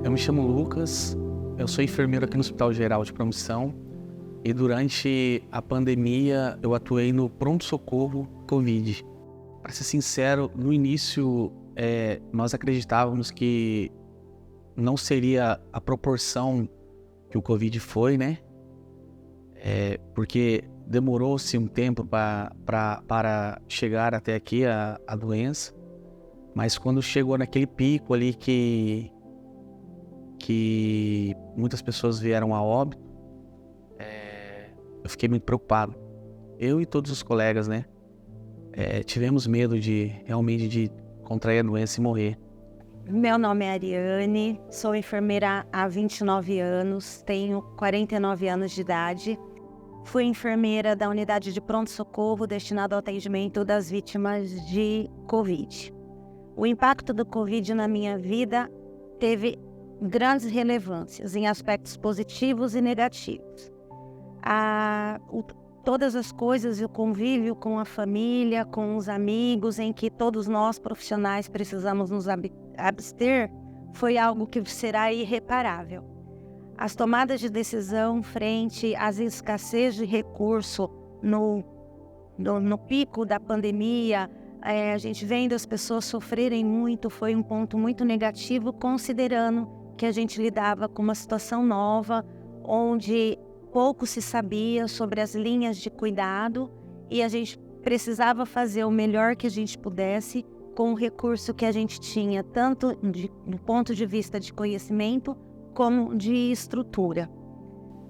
Eu me chamo Lucas, eu sou enfermeiro aqui no Hospital Geral de Promissão e durante a pandemia eu atuei no pronto-socorro Covid. Para ser sincero, no início nós acreditávamos que não seria a proporção que o Covid foi, né? Porque demorou-se um tempo para chegar até aqui a doença, mas quando chegou naquele pico ali que muitas pessoas vieram a óbito, eu fiquei muito preocupado. Eu e todos os colegas, né? Tivemos medo realmente de contrair a doença e morrer. Meu nome é Ariane, sou enfermeira há 29 anos, tenho 49 anos de idade. Fui enfermeira da unidade de pronto-socorro destinada ao atendimento das vítimas de Covid. O impacto do Covid na minha vida teve grandes relevâncias em aspectos positivos e negativos. Todas as coisas e o convívio com a família, com os amigos, em que todos nós profissionais precisamos nos abster, foi algo que será irreparável. As tomadas de decisão frente às escassez de recurso no pico da pandemia, a gente vendo as pessoas sofrerem muito, foi um ponto muito negativo, considerando que a gente lidava com uma situação nova, onde pouco se sabia sobre as linhas de cuidado e a gente precisava fazer o melhor que a gente pudesse com o recurso que a gente tinha, tanto do ponto de vista de conhecimento como de estrutura.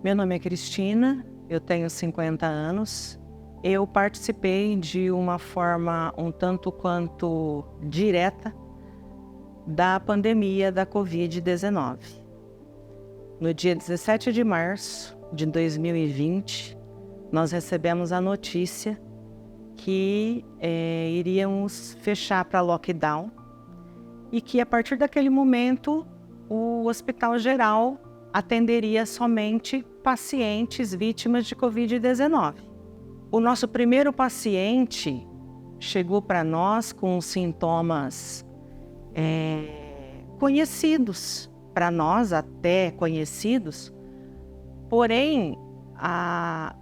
Meu nome é Cristina, eu tenho 50 anos. Eu participei de uma forma um tanto quanto direta da pandemia da Covid-19. No dia 17 de março de 2020, nós recebemos a notícia que iríamos fechar para lockdown e que a partir daquele momento o Hospital Geral atenderia somente pacientes vítimas de Covid-19. O nosso primeiro paciente chegou para nós com sintomas conhecidos, para nós até conhecidos, porém,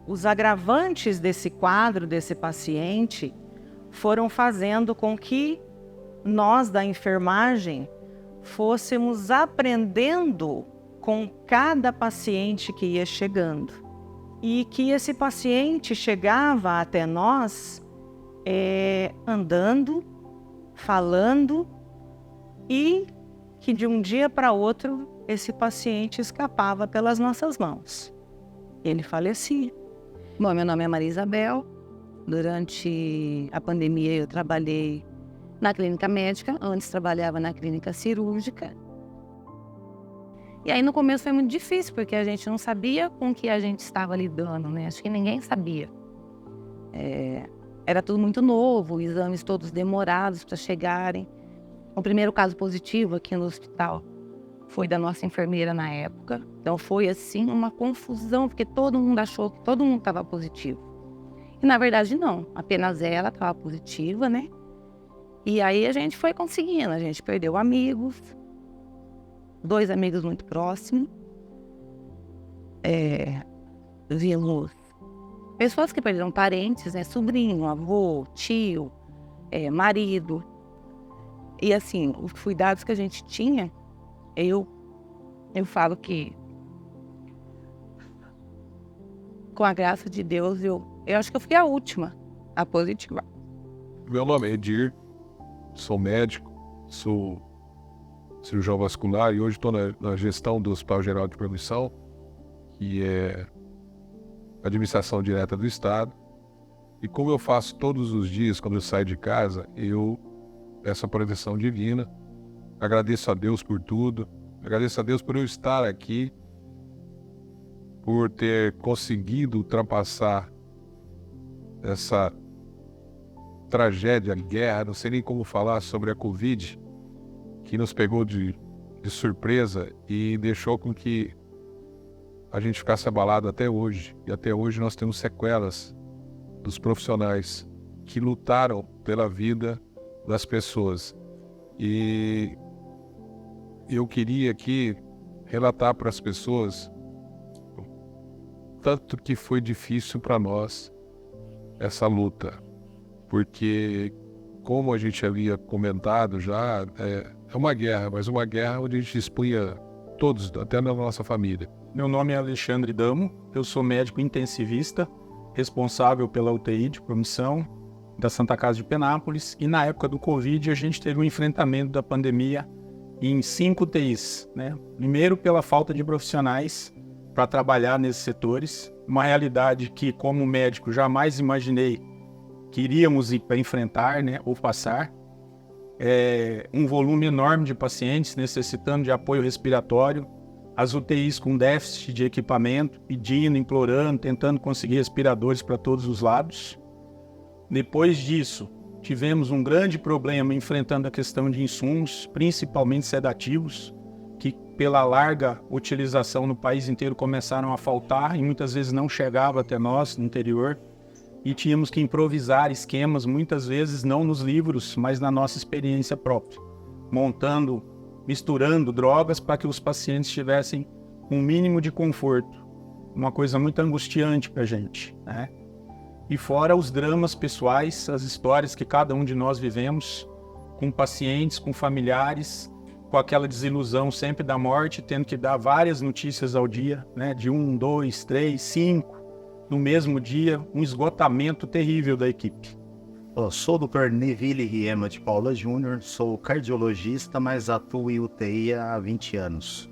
os agravantes desse quadro, desse paciente, foram fazendo com que nós da enfermagem fôssemos aprendendo com cada paciente que ia chegando. E que esse paciente chegava até nós andando, falando, e que de um dia para outro esse paciente escapava pelas nossas mãos. Ele falecia. Bom, meu nome é Maria Isabel. Durante a pandemia eu trabalhei na clínica médica, antes trabalhava na clínica cirúrgica. E aí no começo foi muito difícil, porque a gente não sabia com que a gente estava lidando, né? Acho que ninguém sabia. Era tudo muito novo, exames todos demorados para chegarem. O primeiro caso positivo aqui no hospital foi da nossa enfermeira na época. Então foi assim uma confusão, porque todo mundo achou que todo mundo estava positivo. E na verdade não, apenas ela estava positiva, né? E aí a gente foi conseguindo, a gente perdeu amigos, 2 amigos muito próximos. Vimos pessoas que perderam parentes, né? Sobrinho, avô, tio, marido. E assim, os cuidados que a gente tinha, eu falo que com a graça de Deus, eu acho que eu fui a última a positivar. Meu nome é Edir, sou médico, sou cirurgião vascular e hoje estou na gestão do Hospital Geral de Promissão, que é administração direta do Estado. E como eu faço todos os dias quando eu saio de casa, eu peço a proteção divina, agradeço a Deus por tudo, agradeço a Deus por eu estar aqui, por ter conseguido ultrapassar essa tragédia, guerra, não sei nem como falar sobre a Covid, que nos pegou de surpresa e deixou com que a gente ficasse abalado até hoje. E até hoje nós temos sequelas dos profissionais que lutaram pela vida das pessoas. E eu queria aqui relatar para as pessoas tanto que foi difícil para nós essa luta, porque como a gente havia comentado já, é uma guerra, mas uma guerra onde a gente expunha todos, até na nossa família. Meu nome é Alexandre Damo, eu sou médico intensivista, responsável pela UTI de Promissão da Santa Casa de Penápolis, e na época do Covid a gente teve um enfrentamento da pandemia em 5 UTIs, né? Primeiro pela falta de profissionais para trabalhar nesses setores, uma realidade que como médico jamais imaginei que iríamos ir para enfrentar, né, ou passar. Um volume enorme de pacientes necessitando de apoio respiratório, as UTIs com déficit de equipamento, pedindo, implorando, tentando conseguir respiradores para todos os lados. Depois disso, tivemos um grande problema enfrentando a questão de insumos, principalmente sedativos, que pela larga utilização no país inteiro começaram a faltar e muitas vezes não chegava até nós no interior. E tínhamos que improvisar esquemas, muitas vezes não nos livros, mas na nossa experiência própria, montando, misturando drogas para que os pacientes tivessem um mínimo de conforto, uma coisa muito angustiante para a gente, né? E fora os dramas pessoais, as histórias que cada um de nós vivemos, com pacientes, com familiares, com aquela desilusão sempre da morte, tendo que dar várias notícias ao dia, né? De 1, 2, 3, 5, no mesmo dia, um esgotamento terrível da equipe. Eu sou o Dr. Neville Riema de Paula Júnior, sou cardiologista, mas atuo em UTI há 20 anos.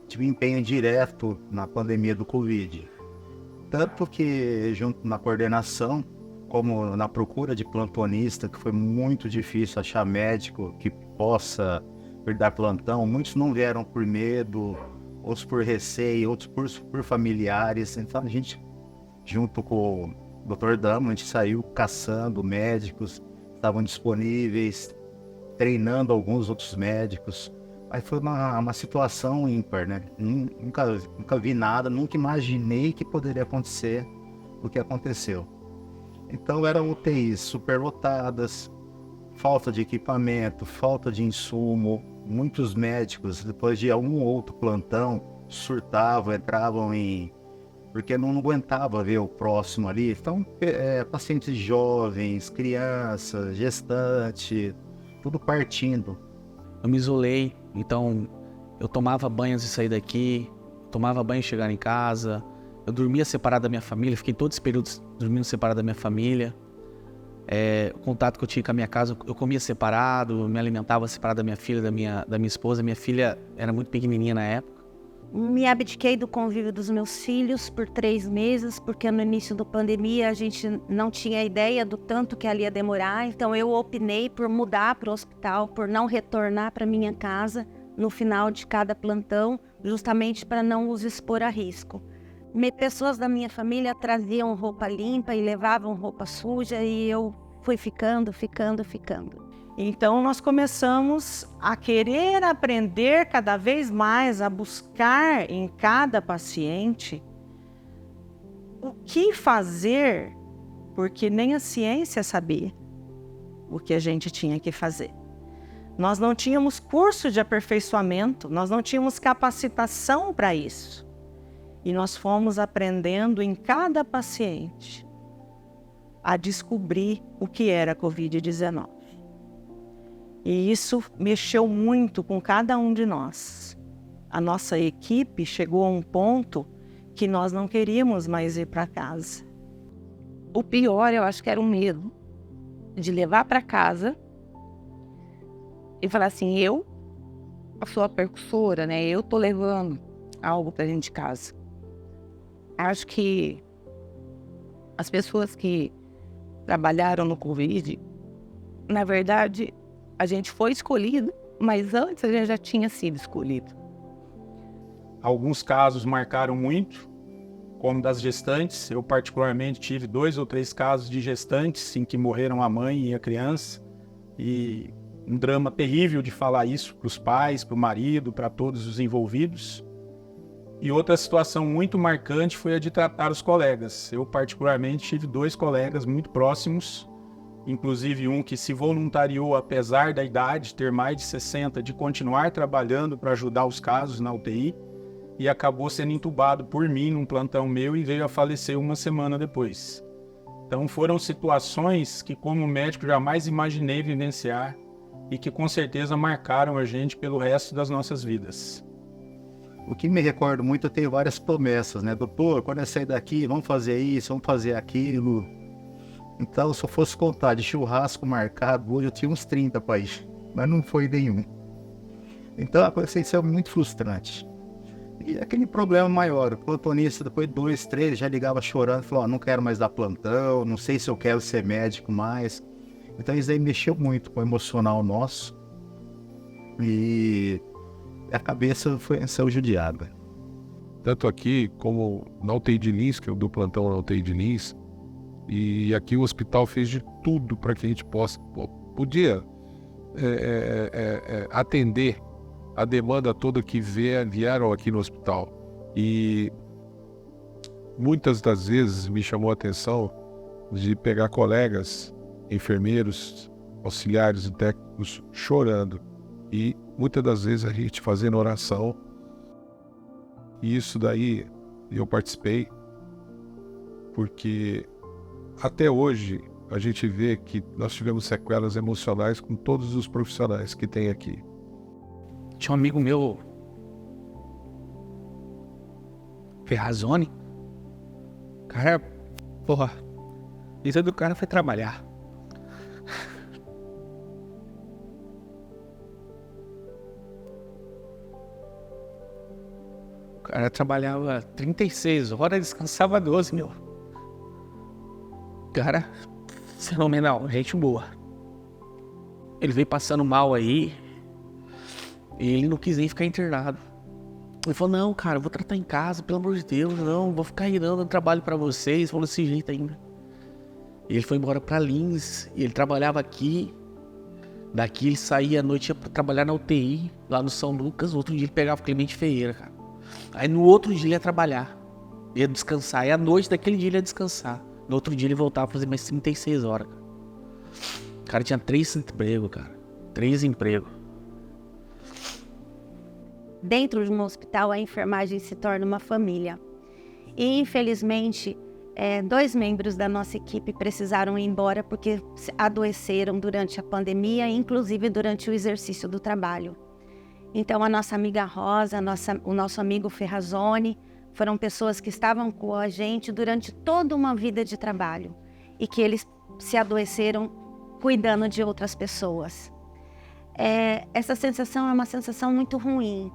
Tive empenho direto na pandemia do Covid, tanto que junto na coordenação, como na procura de plantonista, que foi muito difícil achar médico que possa dar plantão. Muitos não vieram por medo, outros por receio, outros por familiares. Então a gente, junto com o Dr. Damo, a gente saiu caçando médicos que estavam disponíveis, treinando alguns outros médicos. Aí foi uma situação ímpar, né? Nunca vi nada, nunca imaginei que poderia acontecer o que aconteceu. Então eram UTIs superlotadas, falta de equipamento, falta de insumo. Muitos médicos, depois de um ou outro plantão, surtavam, entravam porque não aguentava ver o próximo ali. Então, pacientes jovens, crianças, gestante, tudo partindo. Eu me isolei, então eu tomava banho antes de sair daqui, tomava banho e chegar em casa, eu dormia separado da minha família, fiquei todos os períodos dormindo separado da minha família. O contato que eu tinha com a minha casa, eu comia separado, me alimentava separado da minha filha, da minha esposa. Minha filha era muito pequenininha na época. Me abdiquei do convívio dos meus filhos por 3 meses, porque no início da pandemia a gente não tinha ideia do tanto que ali ia demorar. Então eu optei por mudar para o hospital, por não retornar para minha casa no final de cada plantão, justamente para não os expor a risco. Pessoas da minha família traziam roupa limpa e levavam roupa suja e eu fui ficando. Então nós começamos a querer aprender cada vez mais, a buscar em cada paciente o que fazer, porque nem a ciência sabia o que a gente tinha que fazer. Nós não tínhamos curso de aperfeiçoamento, nós não tínhamos capacitação para isso. E nós fomos aprendendo em cada paciente a descobrir o que era a Covid-19. E isso mexeu muito com cada um de nós. A nossa equipe chegou a um ponto que nós não queríamos mais ir para casa. O pior, eu acho que era o medo de levar para casa e falar assim, eu sou a percussora, né? Eu tô levando algo pra dentro de casa. Acho que as pessoas que trabalharam no Covid, na verdade, a gente foi escolhido, mas antes a gente já tinha sido escolhido. Alguns casos marcaram muito, como das gestantes. Eu particularmente tive 2 ou 3 casos de gestantes em que morreram a mãe e a criança. E um drama terrível de falar isso para os pais, para o marido, para todos os envolvidos. E outra situação muito marcante foi a de tratar os colegas. Eu particularmente tive 2 colegas muito próximos, inclusive um que se voluntariou, apesar da idade, ter mais de 60, de continuar trabalhando para ajudar os casos na UTI, e acabou sendo entubado por mim num plantão meu e veio a falecer uma semana depois. Então foram situações que, como médico, jamais imaginei vivenciar e que com certeza marcaram a gente pelo resto das nossas vidas. O que me recordo muito, eu tenho várias promessas, né? Doutor, quando eu sair daqui, vamos fazer isso, vamos fazer aquilo. Então, se eu fosse contar de churrasco marcado, hoje eu tinha uns 30 para ir, mas não foi nenhum. Então, isso é muito frustrante. E aquele problema maior, o plantonista, depois de 2, 3, já ligava chorando, falou, não quero mais dar plantão, não sei se eu quero ser médico mais. Então isso aí mexeu muito com o emocional nosso e a cabeça saiu judiada. Tanto aqui como na UTI de Lins, que eu dou plantão na UTI de Lins, e aqui o hospital fez de tudo para que a gente podia atender a demanda toda que vieram aqui no hospital. E muitas das vezes me chamou a atenção de pegar colegas, enfermeiros, auxiliares e técnicos chorando. E muitas das vezes a gente fazendo oração. E isso daí eu participei, porque até hoje a gente vê que nós tivemos sequelas emocionais com todos os profissionais que tem aqui. Tinha um amigo meu, Ferrazone. O cara, porra, isso do cara foi trabalhar. O cara trabalhava 36 horas, descansava 12, meu. Cara, fenomenal, gente boa. Ele veio passando mal aí. E ele não quis nem ficar internado. Ele falou, não, cara, eu vou tratar em casa, pelo amor de Deus, não, vou ficar aí dando trabalho pra vocês, falou desse jeito ainda. E ele foi embora pra Lins, e ele trabalhava aqui. Daqui ele saía à noite, ia pra trabalhar na UTI, lá no São Lucas. No outro dia ele pegava o Clemente Ferreira, cara. Aí no outro dia ele ia trabalhar, ia descansar. E à noite daquele dia ele ia descansar. No outro dia ele voltava a fazer mais 36 horas, cara. O cara tinha 3 empregos, cara. 3 empregos. Dentro de um hospital, a enfermagem se torna uma família. E, infelizmente, 2 membros da nossa equipe precisaram ir embora porque adoeceram durante a pandemia, inclusive durante o exercício do trabalho. Então, a nossa amiga Rosa, o nosso amigo Ferrazone, foram pessoas que estavam com a gente durante toda uma vida de trabalho e que eles se adoeceram cuidando de outras pessoas. Essa sensação é uma sensação muito ruim.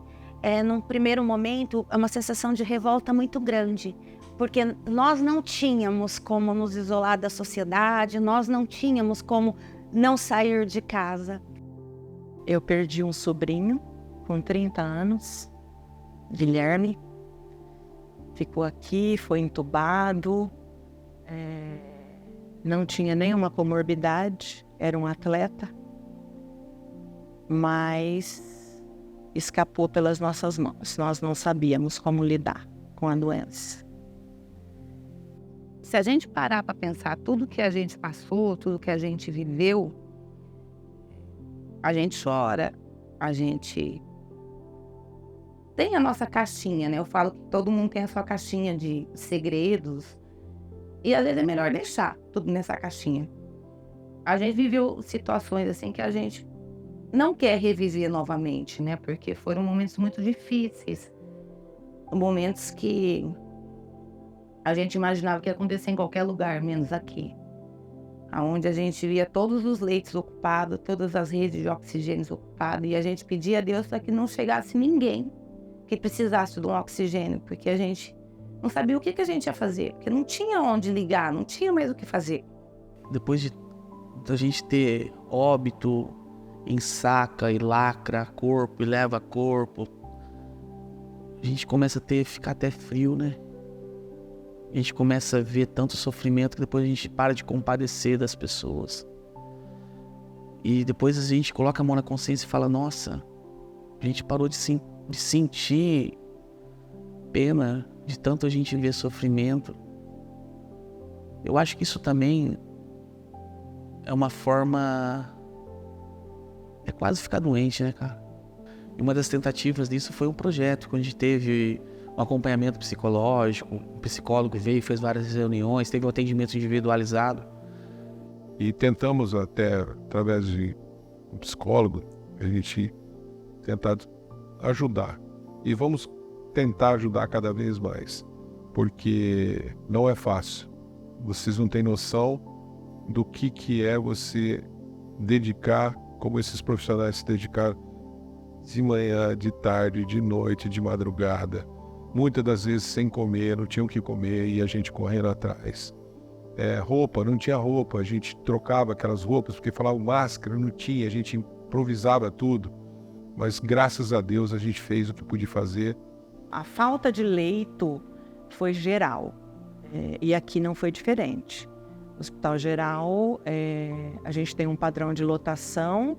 Num primeiro momento, é uma sensação de revolta muito grande, porque nós não tínhamos como nos isolar da sociedade, nós não tínhamos como não sair de casa. Eu perdi um sobrinho com 30 anos, Guilherme, ficou aqui, foi entubado, não tinha nenhuma comorbidade, era um atleta, mas escapou pelas nossas mãos. Nós não sabíamos como lidar com a doença. Se a gente parar para pensar tudo que a gente passou, tudo que a gente viveu, a gente chora, a gente tem a nossa caixinha, né? Eu falo que todo mundo tem a sua caixinha de segredos e às vezes é melhor deixar tudo nessa caixinha. A gente viveu situações assim que a gente não quer reviver novamente, né? Porque foram momentos muito difíceis, momentos que a gente imaginava que ia acontecer em qualquer lugar, menos aqui. Onde a gente via todos os leitos ocupados, todas as redes de oxigênio ocupadas, e a gente pedia a Deus para que não chegasse ninguém que precisasse de um oxigênio, porque a gente não sabia o que a gente ia fazer, porque não tinha onde ligar, não tinha mais o que fazer. Depois de a gente ter óbito, ensaca e lacra corpo e leva corpo, a gente começa a ficar até frio, né? A gente começa a ver tanto sofrimento que depois a gente para de compadecer das pessoas. E depois a gente coloca a mão na consciência e fala, nossa, a gente parou de sentir pena de tanto a gente ver sofrimento. Eu acho que isso também é uma forma... é quase ficar doente, né, cara? E uma das tentativas disso foi um projeto, quando a gente teve um acompanhamento psicológico, um psicólogo veio, fez várias reuniões, teve um atendimento individualizado. E tentamos até, através de um psicólogo, a gente tentar ajudar. E vamos tentar ajudar cada vez mais, porque não é fácil. Vocês não têm noção do que é você dedicar, como esses profissionais se dedicaram de manhã, de tarde, de noite, de madrugada. Muitas das vezes sem comer, não tinham o que comer e a gente correndo atrás. Roupa, não tinha roupa, a gente trocava aquelas roupas, porque falava máscara, não tinha, a gente improvisava tudo. Mas graças a Deus a gente fez o que podia fazer. A falta de leito foi geral, e aqui não foi diferente. No Hospital Geral, a gente tem um padrão de lotação,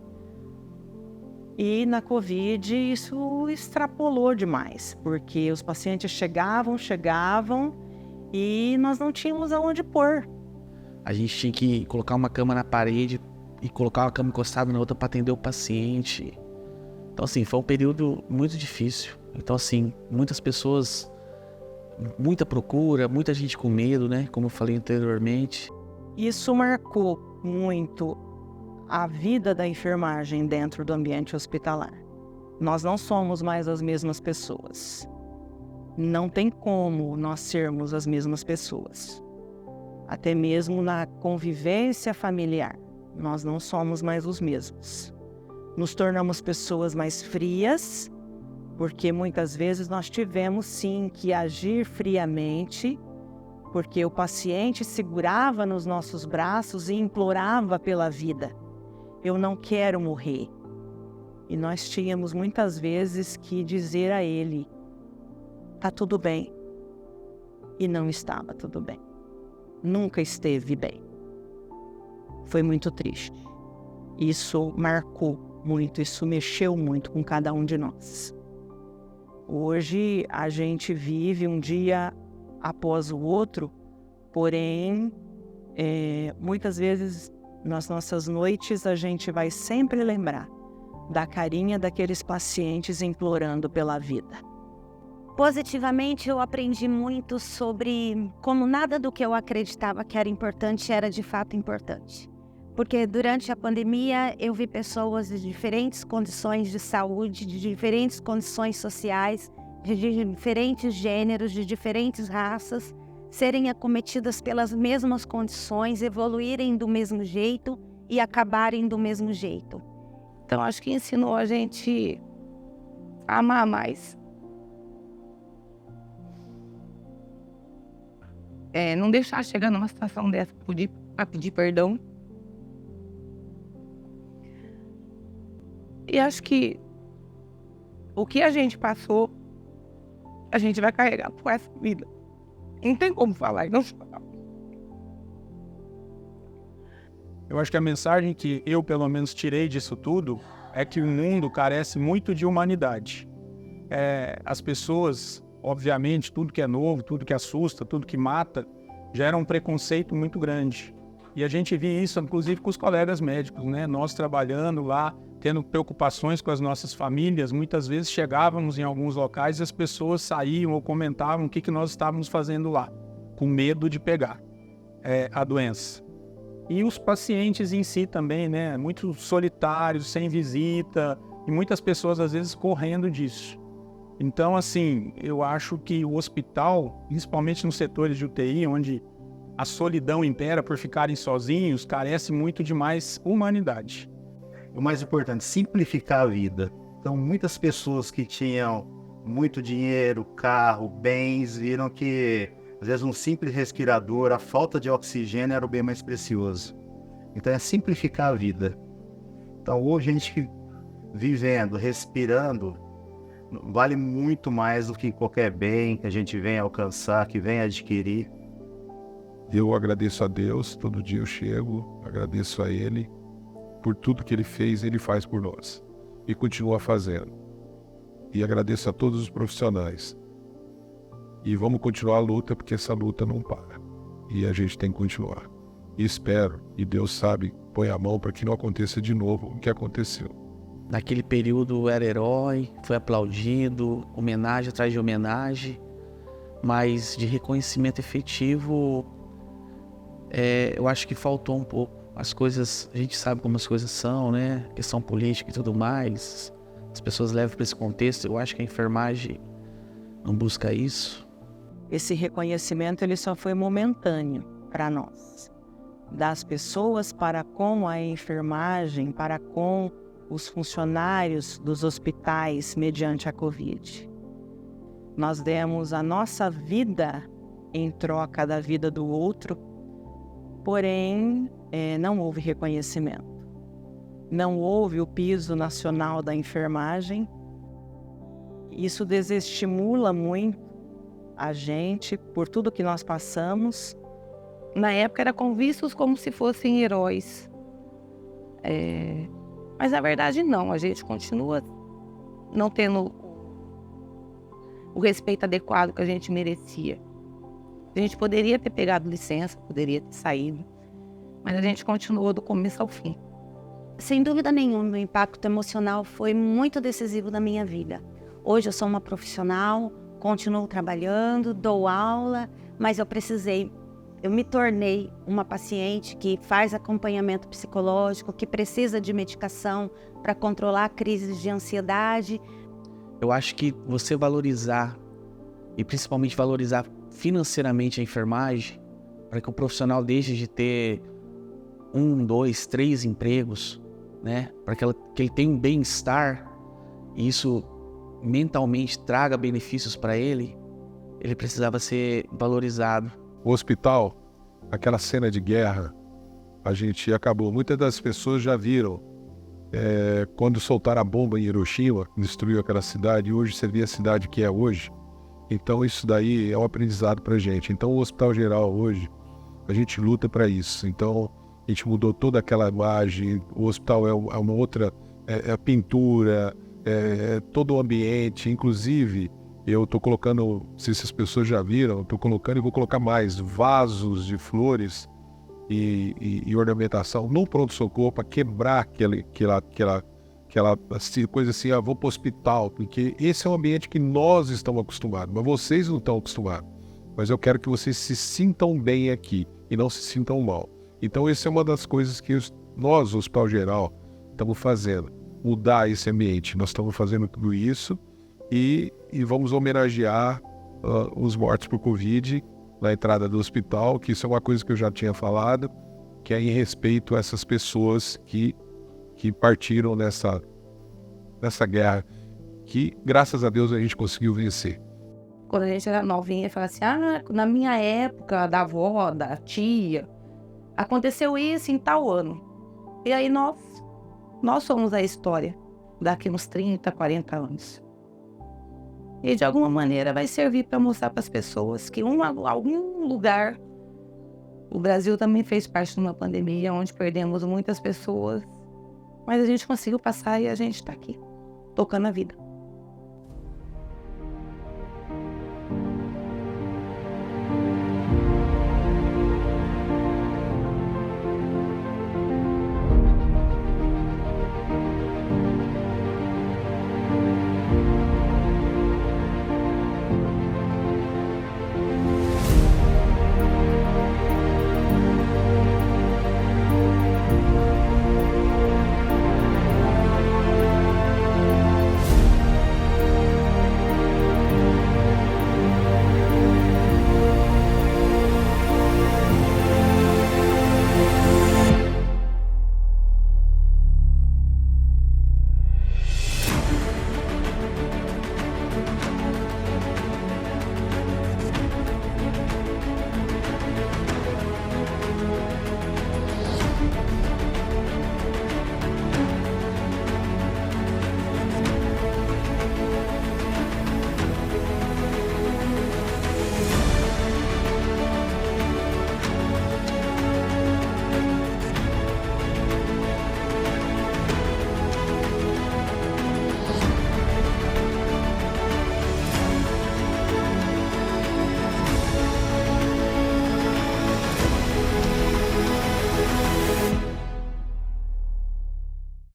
e na Covid isso extrapolou demais, porque os pacientes chegavam e nós não tínhamos aonde pôr. A gente tinha que colocar uma cama na parede e colocar uma cama encostada na outra para atender o paciente. Então, assim, foi um período muito difícil. Então, assim, muitas pessoas, muita procura, muita gente com medo, né? Como eu falei anteriormente. Isso marcou muito a vida da enfermagem dentro do ambiente hospitalar. Nós não somos mais as mesmas pessoas. Não tem como nós sermos as mesmas pessoas. Até mesmo na convivência familiar, nós não somos mais os mesmos. Nos tornamos pessoas mais frias, porque muitas vezes nós tivemos sim que agir friamente, porque o paciente segurava nos nossos braços e implorava pela vida. Eu não quero morrer. E nós tínhamos muitas vezes que dizer a ele, tá tudo bem. E não estava tudo bem. Nunca esteve bem. Foi muito triste. Isso marcou muito, isso mexeu muito com cada um de nós. Hoje a gente vive um dia após o outro, porém, muitas vezes nas nossas noites a gente vai sempre lembrar da carinha daqueles pacientes implorando pela vida. Positivamente, eu aprendi muito sobre como nada do que eu acreditava que era importante era de fato importante. Porque durante a pandemia eu vi pessoas de diferentes condições de saúde, de diferentes condições sociais, de diferentes gêneros, de diferentes raças, serem acometidas pelas mesmas condições, evoluírem do mesmo jeito e acabarem do mesmo jeito. Então, acho que ensinou a gente a amar mais. Não deixar chegar numa situação dessa para pedir perdão. E acho que o que a gente passou, a gente vai carregar por essa vida. Não tem como falar e não falar. Eu acho que a mensagem que eu, pelo menos, tirei disso tudo é que o mundo carece muito de humanidade. As pessoas, obviamente, tudo que é novo, tudo que assusta, tudo que mata, gera um preconceito muito grande. E a gente via isso, inclusive, com os colegas médicos, né? Nós trabalhando lá, tendo preocupações com as nossas famílias, muitas vezes chegávamos em alguns locais e as pessoas saíam ou comentavam o que nós estávamos fazendo lá, com medo de pegar a doença. E os pacientes em si também, né? Muito solitários, sem visita, e muitas pessoas às vezes correndo disso. Então, assim, eu acho que o hospital, principalmente nos setores de UTI, onde a solidão impera por ficarem sozinhos, carece muito de mais humanidade. O mais importante, simplificar a vida. Então, muitas pessoas que tinham muito dinheiro, carro, bens, viram que, às vezes, um simples respirador, a falta de oxigênio era o bem mais precioso. Então, é simplificar a vida. Então, hoje, a gente vivendo, respirando, vale muito mais do que qualquer bem que a gente venha alcançar, que venha adquirir. Eu agradeço a Deus, todo dia eu chego, agradeço a Ele por tudo que Ele fez, Ele faz por nós e continua fazendo. E agradeço a todos os profissionais. E vamos continuar a luta, porque essa luta não para. E a gente tem que continuar. E espero, e Deus sabe, põe a mão para que não aconteça de novo o que aconteceu. Naquele período era herói, foi aplaudido, homenagem atrás de homenagem, mas de reconhecimento efetivo, eu acho que faltou um pouco. As coisas, a gente sabe como as coisas são, né? Questão política e tudo mais. As pessoas levam para esse contexto. Eu acho que a enfermagem não busca isso. Esse reconhecimento ele só foi momentâneo para nós. Das pessoas para com a enfermagem, para com os funcionários dos hospitais mediante a Covid. Nós demos a nossa vida em troca da vida do outro, porém não houve reconhecimento. Não houve o piso nacional da enfermagem. Isso desestimula muito a gente por tudo que nós passamos. Na época eram vistos como se fossem heróis. Mas na verdade não, a gente continua não tendo o respeito adequado que a gente merecia. A gente poderia ter pegado licença, poderia ter saído, mas a gente continuou do começo ao fim. Sem dúvida nenhuma, o impacto emocional foi muito decisivo na minha vida. Hoje eu sou uma profissional, continuo trabalhando, dou aula, mas eu me tornei uma paciente que faz acompanhamento psicológico, que precisa de medicação para controlar crises de ansiedade. Eu acho que você valorizar, e principalmente valorizar financeiramente a enfermagem, para que o profissional deixe de ter 1, 2, 3 empregos, né? Para que ele tenha um bem-estar e isso mentalmente traga benefícios para ele precisava ser valorizado. O hospital, aquela cena de guerra, a gente acabou. Muitas das pessoas já viram quando soltaram a bomba em Hiroshima, destruiu aquela cidade, e hoje você vê a cidade que é hoje. Então isso daí é um aprendizado para a gente. Então o Hospital Geral hoje, a gente luta para isso. Então a gente mudou toda aquela imagem, o hospital é uma outra pintura, todo o ambiente, inclusive eu estou colocando, não sei se as pessoas já viram, estou colocando e vou colocar mais vasos de flores e ornamentação no pronto-socorro para quebrar aquela coisa assim, vou para o hospital, porque esse é um ambiente que nós estamos acostumados, mas vocês não estão acostumados. Mas eu quero que vocês se sintam bem aqui e não se sintam mal. Então essa é uma das coisas que nós, o Hospital Geral, estamos fazendo, mudar esse ambiente. Nós estamos fazendo tudo isso e vamos homenagear os mortos por Covid na entrada do hospital, que isso é uma coisa que eu já tinha falado, que é em respeito a essas pessoas que partiram nessa guerra, que graças a Deus a gente conseguiu vencer. Quando a gente era novinha, falava assim, na minha época, da avó, da tia, aconteceu isso em tal ano. E aí nós somos a história daqui uns 30, 40 anos. E de alguma maneira vai servir para mostrar para as pessoas que em algum lugar, o Brasil também fez parte de uma pandemia onde perdemos muitas pessoas, mas a gente conseguiu passar e a gente está aqui, tocando a vida.